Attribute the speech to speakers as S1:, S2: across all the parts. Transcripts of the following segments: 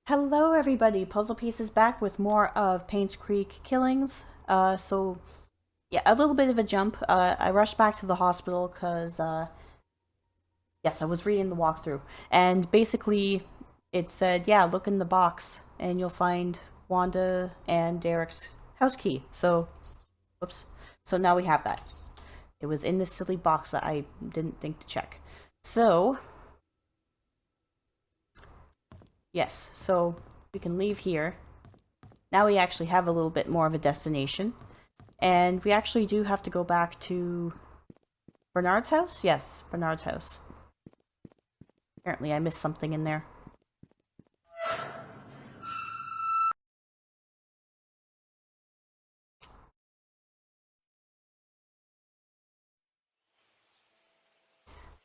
S1: Hello everybody, PuZZlePieceZ back with more of Painscreek killings. Yeah, a little bit of a jump. I rushed back to the hospital because, yes, I was reading the walkthrough. And basically, it said, yeah, look in the box and you'll find Wanda and Derrick's house key. So, whoops. So now we have that. It was in this silly box that I didn't think to check. So, yes, so we can leave here. Now we actually have a little bit more of a destination. And we actually do have to go back to Bernard's house? Yes, Bernard's house. Apparently I missed something in there.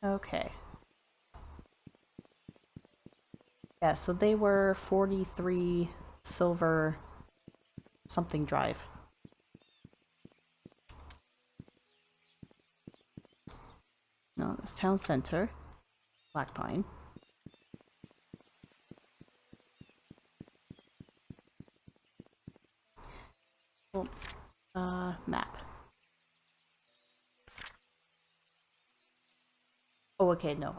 S1: Okay. Yeah, so they were 43 Silver something Drive. No, it's Town Center. Black Pine. Oh, map. Oh, okay, no.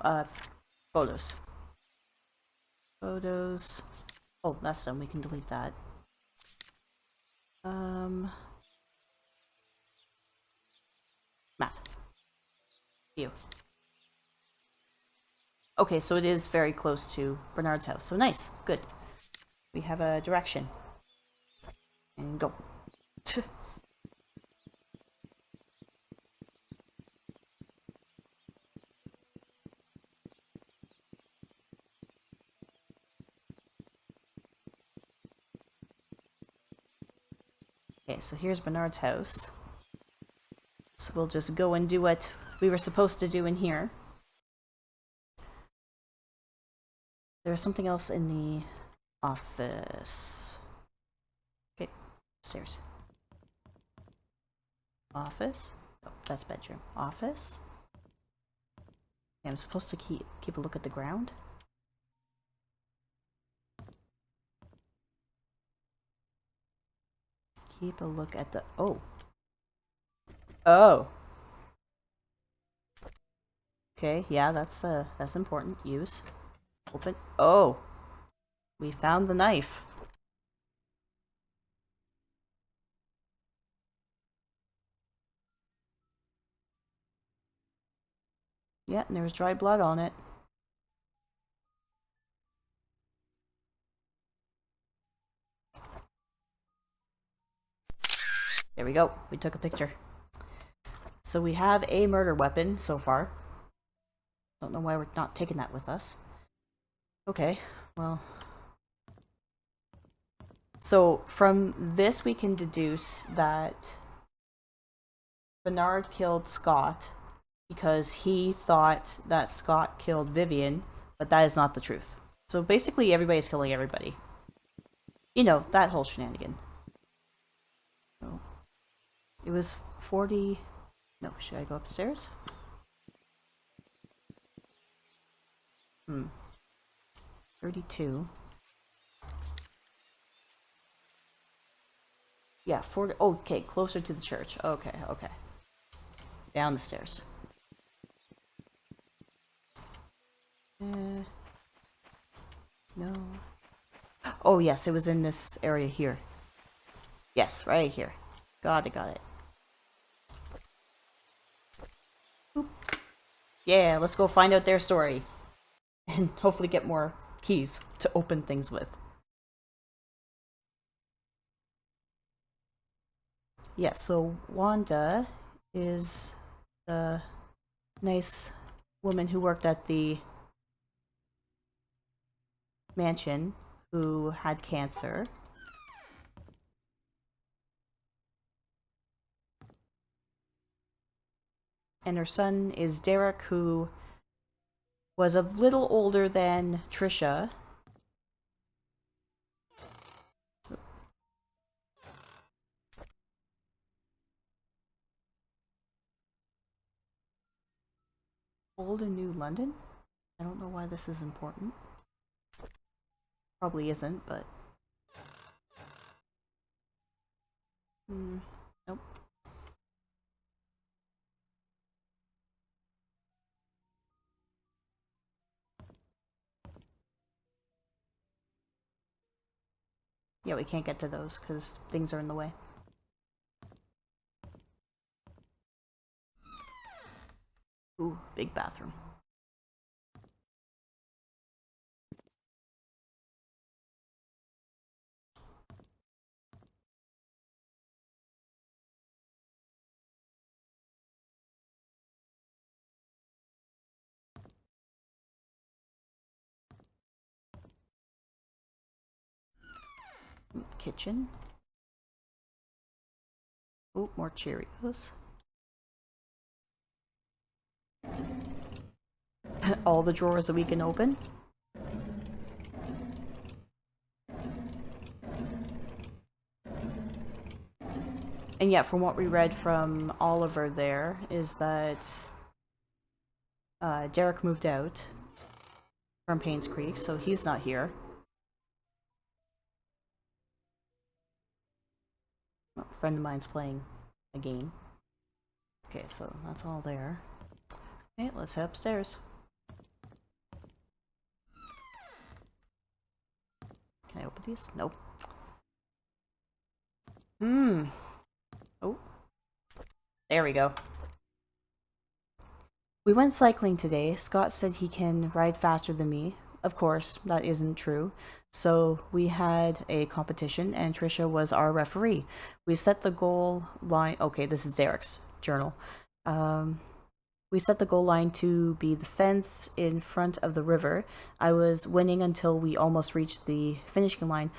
S1: Photos. Photos. Oh, that's done. We can delete that. Map. View. Okay, so it is very close to Bernard's house. So nice. Good. We have a direction. And go. Okay, so here's Bernard's house. So we'll just go and do what we were supposed to do in here. There was something else in the office. Okay, stairs. Office? Oh, that's bedroom. Office? Okay, I'm supposed to keep a look at the ground? Keep a look at the... Oh. Oh! Okay, yeah, that's important. Use. Open. Oh! We found the knife. Yeah, and there was dry blood on it. There we go. We took a picture. So we have a murder weapon so far. Don't know why we're not taking that with us. Okay, well... So from this we can deduce that Bernard killed Scott because he thought that Scott killed Vivian, but that is not the truth. So basically everybody's killing everybody. You know, that whole shenanigan. So it was 40... No, should I go upstairs? 32. Yeah, 40... Oh, okay, closer to the church. Okay, okay. Down the stairs. No. Oh, yes, it was in this area here. Yes, right here. Got it, got it. Boop. Yeah, let's go find out their story. And hopefully get more keys to open things with. Yeah, so Wanda is the nice woman who worked at the mansion who had cancer. And her son is Derrick, who was a little older than Trisha. Old and New London? I don't know why this is important. Probably isn't, but... Nope. Yeah, we can't get to those because things are in the way. Ooh, big bathroom. Kitchen. Ooh, more Cheerios. All the drawers that we can open. And yeah, from what we read from Oliver there, is that Derrick moved out from Painscreek, so he's not here. A friend of mine's playing a game. Okay, so that's all there. Okay, let's head upstairs. Can I open these? Nope. Oh. There we go. We went cycling today. Scott said he can ride faster than me. Of course, that isn't true. So we had a competition and Trisha was our referee. We set the goal line... Okay, this is Derrick's journal. We set the goal line to be the fence in front of the river. I was winning until we almost reached the finishing line.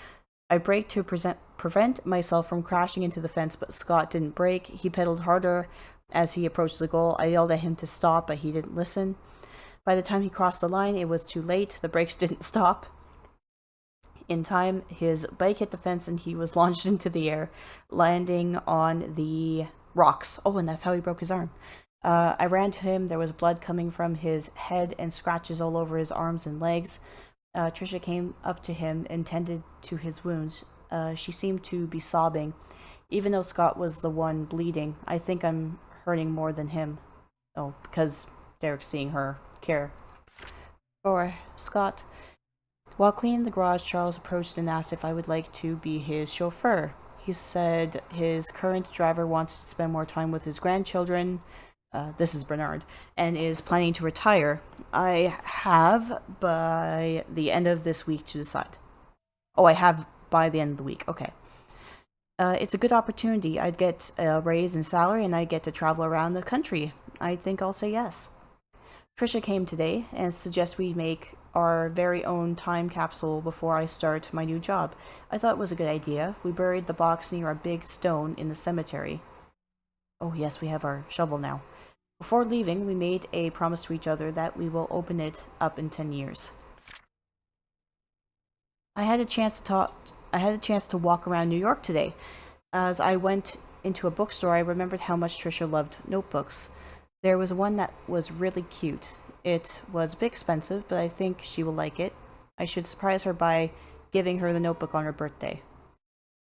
S1: I braked to prevent myself from crashing into the fence, but Scott didn't brake. He pedaled harder as he approached the goal. I yelled at him to stop, but he didn't listen. By the time he crossed the line, it was too late. The brakes didn't stop. In time, his bike hit the fence and he was launched into the air, landing on the rocks. Oh, and that's how he broke his arm. I ran to him. There was blood coming from his head and scratches all over his arms and legs. Trisha came up to him and tended to his wounds. She seemed to be sobbing. Even though Scott was the one bleeding, I think I'm hurting more than him. Oh, because Derrick's seeing her care for Scott. While cleaning the garage, Charles approached and asked if I would like to be his chauffeur. He said his current driver wants to spend more time with his grandchildren. This is Bernard, and is planning to retire. I have by the end of this week to decide. Oh, I have by the end of the week. Okay. It's a good opportunity. I'd get a raise in salary and I'd get to travel around the country. I think I'll say yes. Trisha came today and suggests we make our very own time capsule before I start my new job. I thought it was a good idea. We buried the box near a big stone in the cemetery. Oh yes, we have our shovel now. Before leaving, we made a promise to each other that we will open it up in 10 years. I had a chance to walk around New York today. As I went into a bookstore, I remembered how much Trisha loved notebooks. There was one that was really cute. It was a bit expensive, but I think she will like it. I should surprise her by giving her the notebook on her birthday.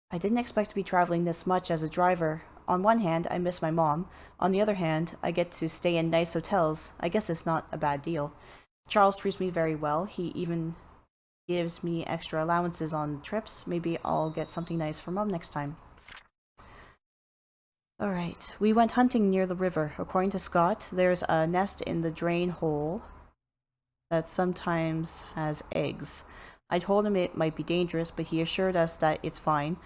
S1: I didn't expect to be traveling this much as a driver. On one hand, I miss my mom. On the other hand, I get to stay in nice hotels. I guess it's not a bad deal. Charles treats me very well. He even gives me extra allowances on trips. Maybe I'll get something nice for Mom next time. Alright, we went hunting near the river. According to Scott, there's a nest in the drain hole that sometimes has eggs. I told him it might be dangerous, but he assured us that it's fine.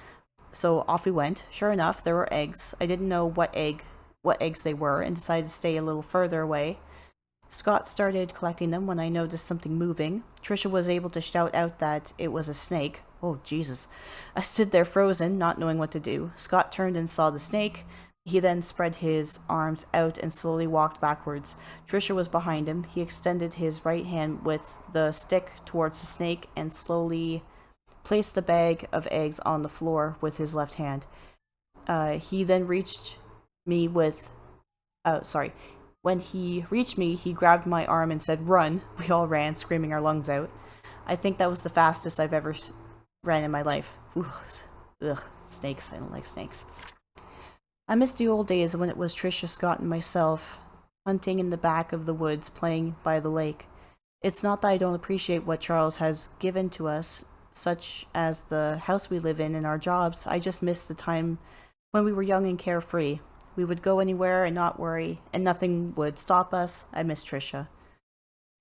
S1: So off we went. Sure enough, there were eggs. I didn't know what eggs they were and decided to stay a little further away. Scott started collecting them when I noticed something moving. Trisha was able to shout out that it was a snake. Oh, Jesus. I stood there frozen, not knowing what to do. Scott turned and saw the snake. He then spread his arms out and slowly walked backwards. Trisha was behind him. He extended his right hand with the stick towards the snake and slowly placed the bag of eggs on the floor with his left hand. He then reached me with... When he reached me, he grabbed my arm and said, "Run." We all ran, screaming our lungs out. I think that was the fastest I've ever ran in my life. Ooh, ugh, snakes. I don't like snakes. I miss the old days when it was Trisha, Scott, and myself, hunting in the back of the woods, playing by the lake. It's not that I don't appreciate what Charles has given to us, such as the house we live in and our jobs. I just miss the time when we were young and carefree. We would go anywhere and not worry, and nothing would stop us. I miss Trisha.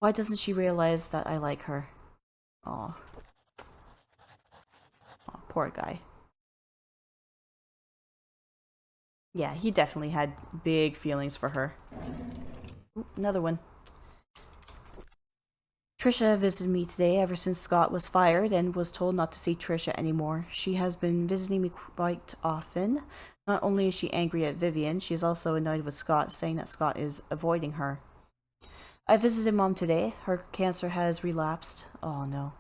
S1: Why doesn't she realize that I like her? Aw. Aw, poor guy. Yeah, he definitely had big feelings for her. Ooh, another one. Trisha visited me today ever since Scott was fired and was told not to see Trisha anymore. She has been visiting me quite often. Not only is she angry at Vivian, she is also annoyed with Scott, saying that Scott is avoiding her. I visited Mom today. Her cancer has relapsed. Oh no.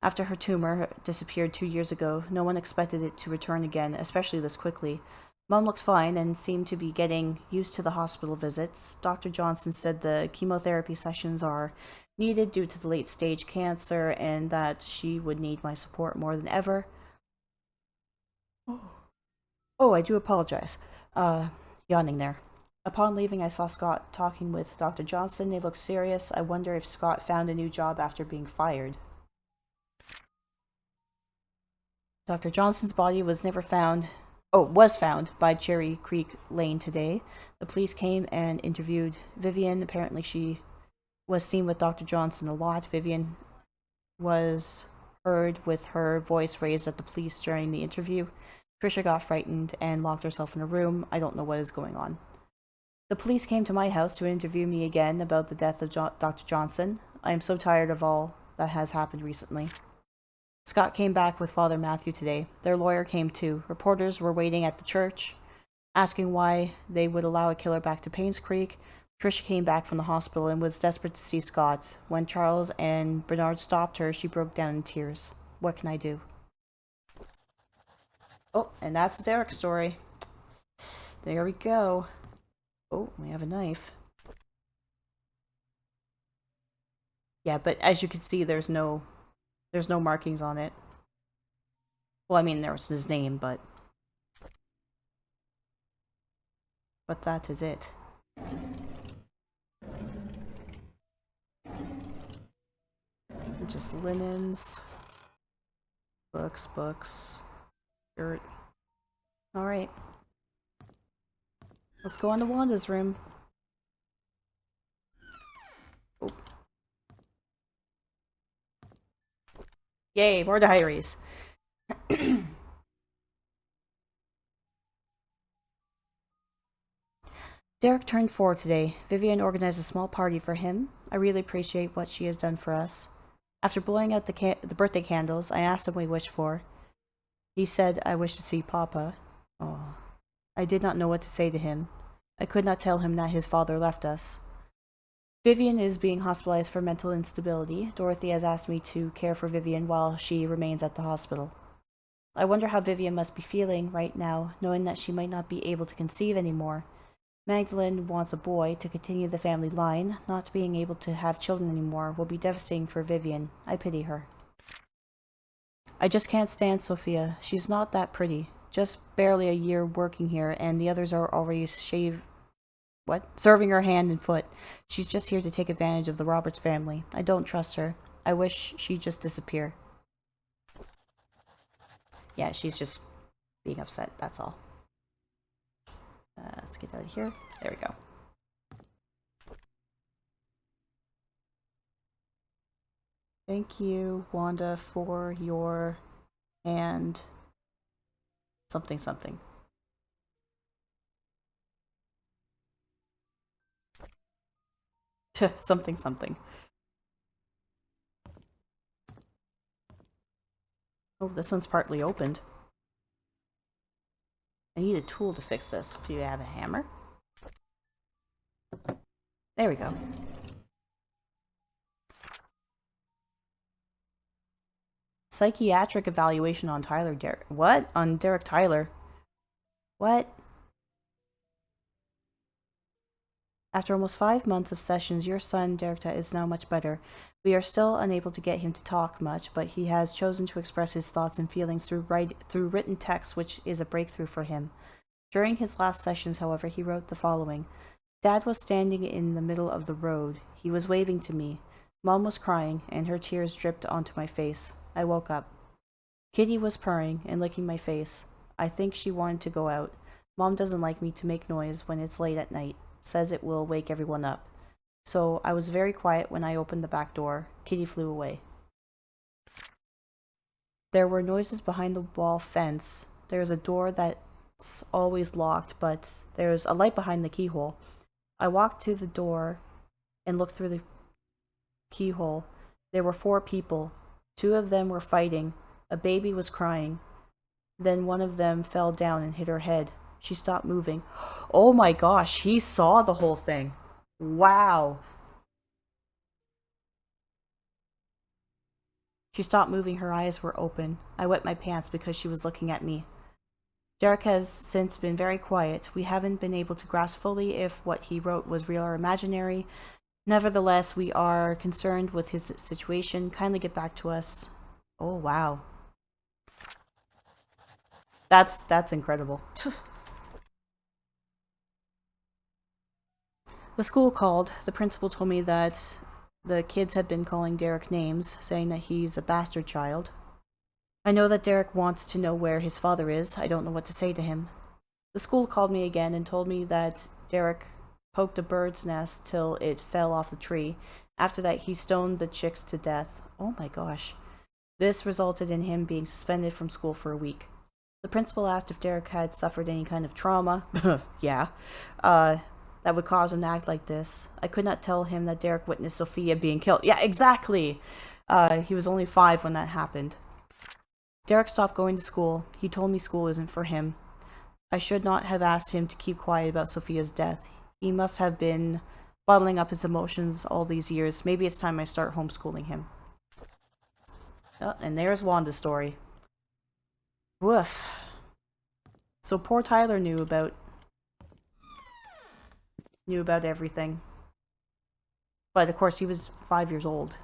S1: After her tumor disappeared 2 years ago, no one expected it to return again, especially this quickly. Mom looked fine and seemed to be getting used to the hospital visits. Dr. Johnson said the chemotherapy sessions are needed due to the late stage cancer and that she would need my support more than ever. Oh, I do apologize. Yawning there. Upon leaving, I saw Scott talking with Dr. Johnson. They looked serious. I wonder if Scott found a new job after being fired. Dr. Johnson's body was never found. Oh, was found by Cherry Creek Lane today. The police came and interviewed Vivian. Apparently, she was seen with Dr. Johnson a lot. Vivian was heard with her voice raised at the police during the interview. Trisha got frightened and locked herself in a room. I don't know what is going on. The police came to my house to interview me again about the death of Dr. Johnson. I am so tired of all that has happened recently. Scott came back with Father Matthew today. Their lawyer came too. Reporters were waiting at the church, asking why they would allow a killer back to Painscreek. Trisha came back from the hospital and was desperate to see Scott. When Charles and Bernard stopped her, she broke down in tears. What can I do? Oh, and that's Derrick's story. There we go. Oh, we have a knife. Yeah, but as you can see, there's no markings on it. Well, I mean, there was his name, but that is it. Just linens, books, shirt. Alright. Let's go on to Wanda's room. Oh. Yay, more diaries. Derrick turned 4 today. Vivian organized a small party for him. I really appreciate what she has done for us. After blowing out the birthday candles, I asked him what he wished for. He said, I wish to see Papa. Oh. I did not know what to say to him. I could not tell him that his father left us. Vivian is being hospitalized for mental instability. Dorothy has asked me to care for Vivian while she remains at the hospital. I wonder how Vivian must be feeling right now, knowing that she might not be able to conceive anymore. Magdalene wants a boy to continue the family line. Not being able to have children anymore will be devastating for Vivian. I pity her. I just can't stand Sophia. She's not that pretty. Just barely a year working here, and the others are already serving her hand and foot. She's just here to take advantage of the Roberts family. I don't trust her. I wish she'd just disappear. Yeah, she's just being upset, that's all. Let's get out of here. There we go. Thank you, Wanda, for your hand something. something. Oh, this one's partly opened. I need a tool to fix this. Do you have a hammer? There we go. Psychiatric evaluation on Tyler Derrick. What? On Derrick Tyler? What? After almost 5 months of sessions, your son, Derrick, is now much better. We are still unable to get him to talk much, but he has chosen to express his thoughts and feelings through written text, which is a breakthrough for him. During his last sessions, however, he wrote the following. Dad was standing in the middle of the road. He was waving to me. Mom was crying, and her tears dripped onto my face. I woke up. Kitty was purring and licking my face. I think she wanted to go out. Mom doesn't like me to make noise when it's late at night. Says it will wake everyone up. So I was very quiet when I opened the back door. Kitty flew away. There were noises behind the wall fence. There's a door that's always locked, but there's a light behind the keyhole. I walked to the door and looked through the keyhole. There were 4 people. 2 of them were fighting. A baby was crying. Then one of them fell down and hit her head. She stopped moving. Oh my gosh, he saw the whole thing. Wow. She stopped moving, her eyes were open. I wet my pants because she was looking at me. Derrick has since been very quiet. We haven't been able to grasp fully if what he wrote was real or imaginary. Nevertheless, we are concerned with his situation. Kindly get back to us. Oh, wow. That's incredible. The school called. The principal told me that the kids had been calling Derrick names, saying that he's a bastard child. I know that Derrick wants to know where his father is. I don't know what to say to him. The school called me again and told me that Derrick poked a bird's nest till it fell off the tree. After that, he stoned the chicks to death. Oh my gosh. This resulted in him being suspended from school for a week. The principal asked if Derrick had suffered any kind of trauma. Yeah. That would cause him to act like this. I could not tell him that Derrick witnessed Sophia being killed. Yeah, exactly! He was only 5 when that happened. Derrick stopped going to school. He told me school isn't for him. I should not have asked him to keep quiet about Sophia's death. He must have been bottling up his emotions all these years. Maybe it's time I start homeschooling him. Oh, and there's Wanda's story. Woof. So poor Tyler knew about everything. But of course he was 5 years old.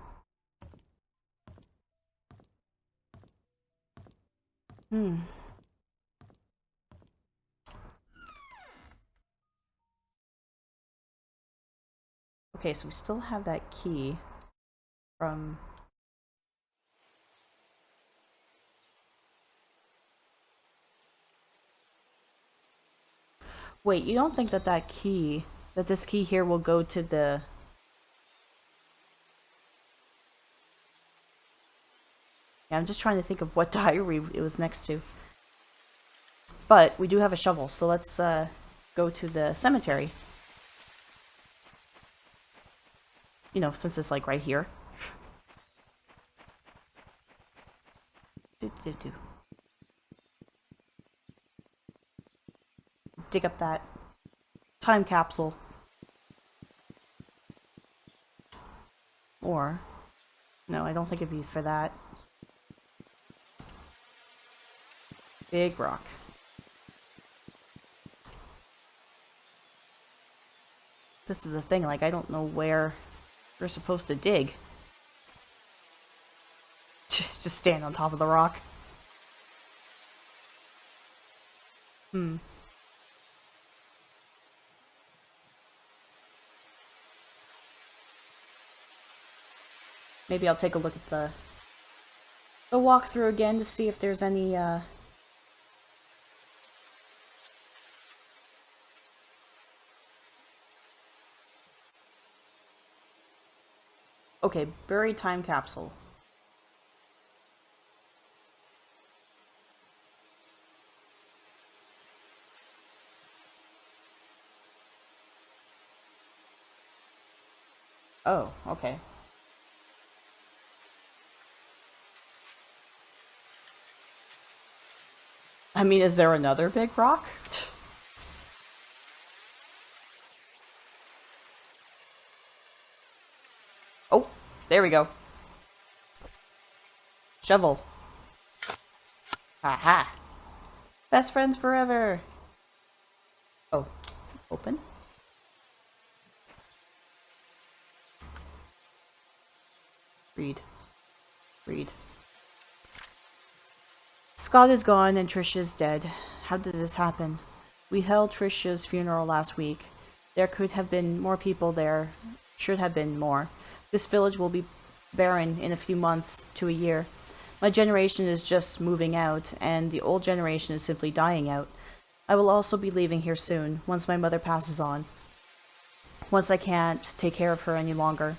S1: Okay, so we still have that key from... Wait, you don't think that this key here will go to the... Yeah, I'm just trying to think of what diary it was next to. But we do have a shovel, so let's go to the cemetery. You know, since it's like right here. Dig up that time capsule. Or, no, I don't think it'd be for that. Big rock. This is a thing, like, I don't know where we're supposed to dig. Just stand on top of the rock. Maybe I'll take a look at the walkthrough again to see if there's any, Okay, buried time capsule. Oh, okay. I mean, is there another big rock? Oh, there we go. Shovel. Aha. Best friends forever. Oh, open? Read. Read. Scott is gone and Trisha is dead. How did this happen? We held Trisha's funeral last week. There could have been more people there. Should have been more. This village will be barren in a few months to a year. My generation is just moving out, and the old generation is simply dying out. I will also be leaving here soon, once my mother passes on. Once I can't take care of her any longer.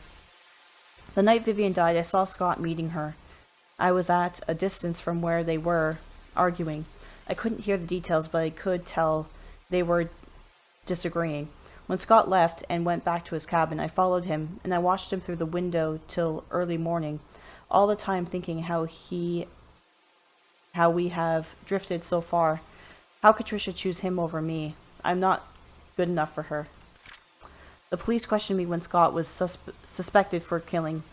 S1: The night Vivian died, I saw Scott meeting her. I was at a distance from where they were, arguing. I couldn't hear the details, but I could tell they were disagreeing. When Scott left and went back to his cabin, I followed him, and I watched him through the window till early morning, all the time thinking how we have drifted so far. How could Trisha choose him over me? I'm not good enough for her. The police questioned me when Scott was suspected killing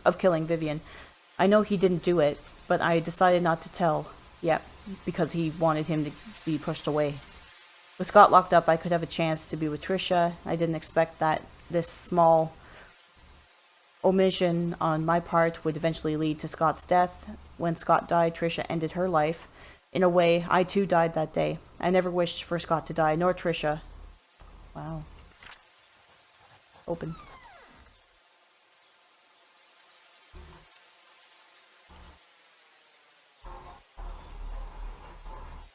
S1: Vivian. I know he didn't do it, but I decided not to tell. Yep, because he wanted him to be pushed away. With Scott locked up, I could have a chance to be with Trisha. I didn't expect that this small omission on my part would eventually lead to Scott's death. When Scott died, Trisha ended her life. In a way, I too died that day. I never wished for Scott to die, nor Trisha. Wow. Open.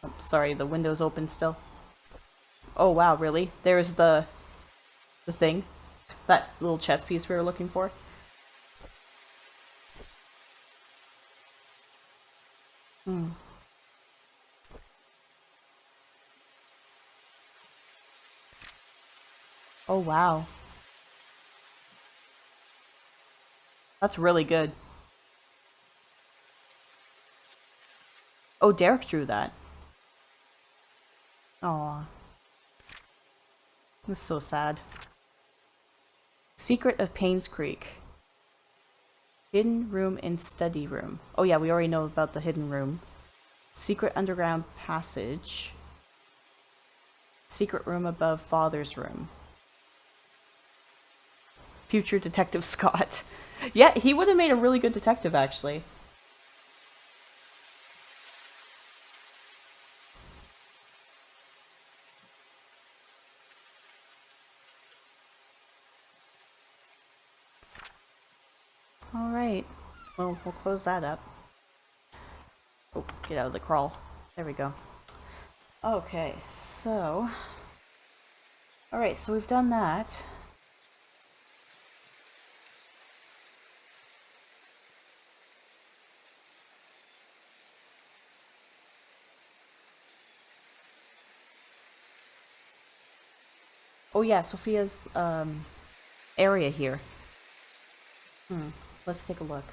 S1: Oh, sorry, the window's open still. Oh wow, really? There's the thing. That little chess piece we were looking for. Oh wow. That's really good. Oh, Derrick drew that. Aw. That's so sad. Secret of Painscreek. Hidden room in study room. Oh yeah, we already know about the hidden room. Secret underground passage. Secret room above father's room. Future Detective Scott. Yeah, he would have made a really good detective, actually. Alright. Well, we'll close that up. Oh, get out of the crawl. There we go. Okay, so... Alright, so we've done that. Oh yeah, Sophia's area here. Let's take a look.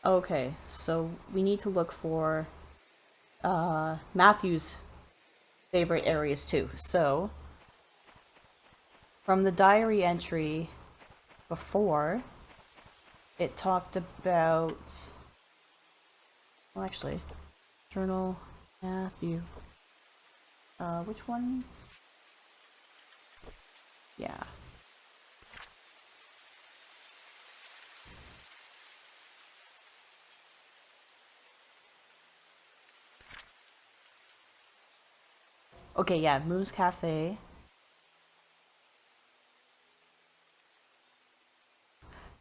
S1: Okay, so we need to look for Matthew's favorite areas too. So, from the diary entry before, it talked about... Well, actually, journal Matthew. Which one? Yeah. Okay, yeah, Moose Cafe.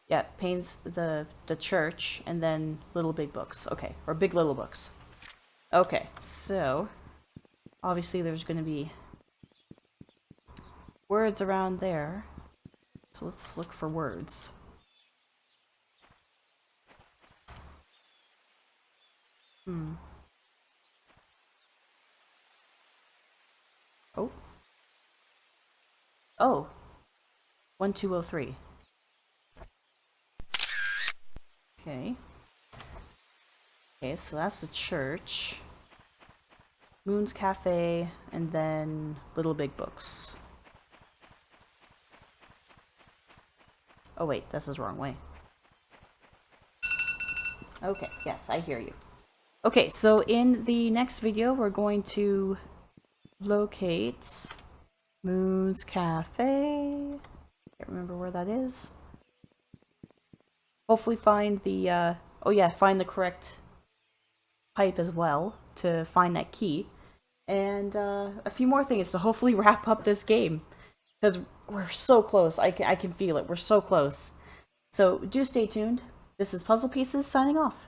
S1: Yeah, Payne's the church, and then Little Big Books. Okay, or Big Little Books. Okay, so obviously there's going to be words around there. So let's look for words. Oh. Oh. 1203. Okay. Okay, so that's the church. Moon's Cafe, and then Little Big Books. Oh wait, this is the wrong way. Okay, yes, I hear you. Okay, so in the next video, we're going to locate Moon's Cafe. Can't remember where that is. Hopefully find the, oh yeah, find the correct pipe as well to find that key. And a few more things to hopefully wrap up this game. Because we're so close. I can feel it. We're so close. So do stay tuned. This is PuZZlePieceZ signing off.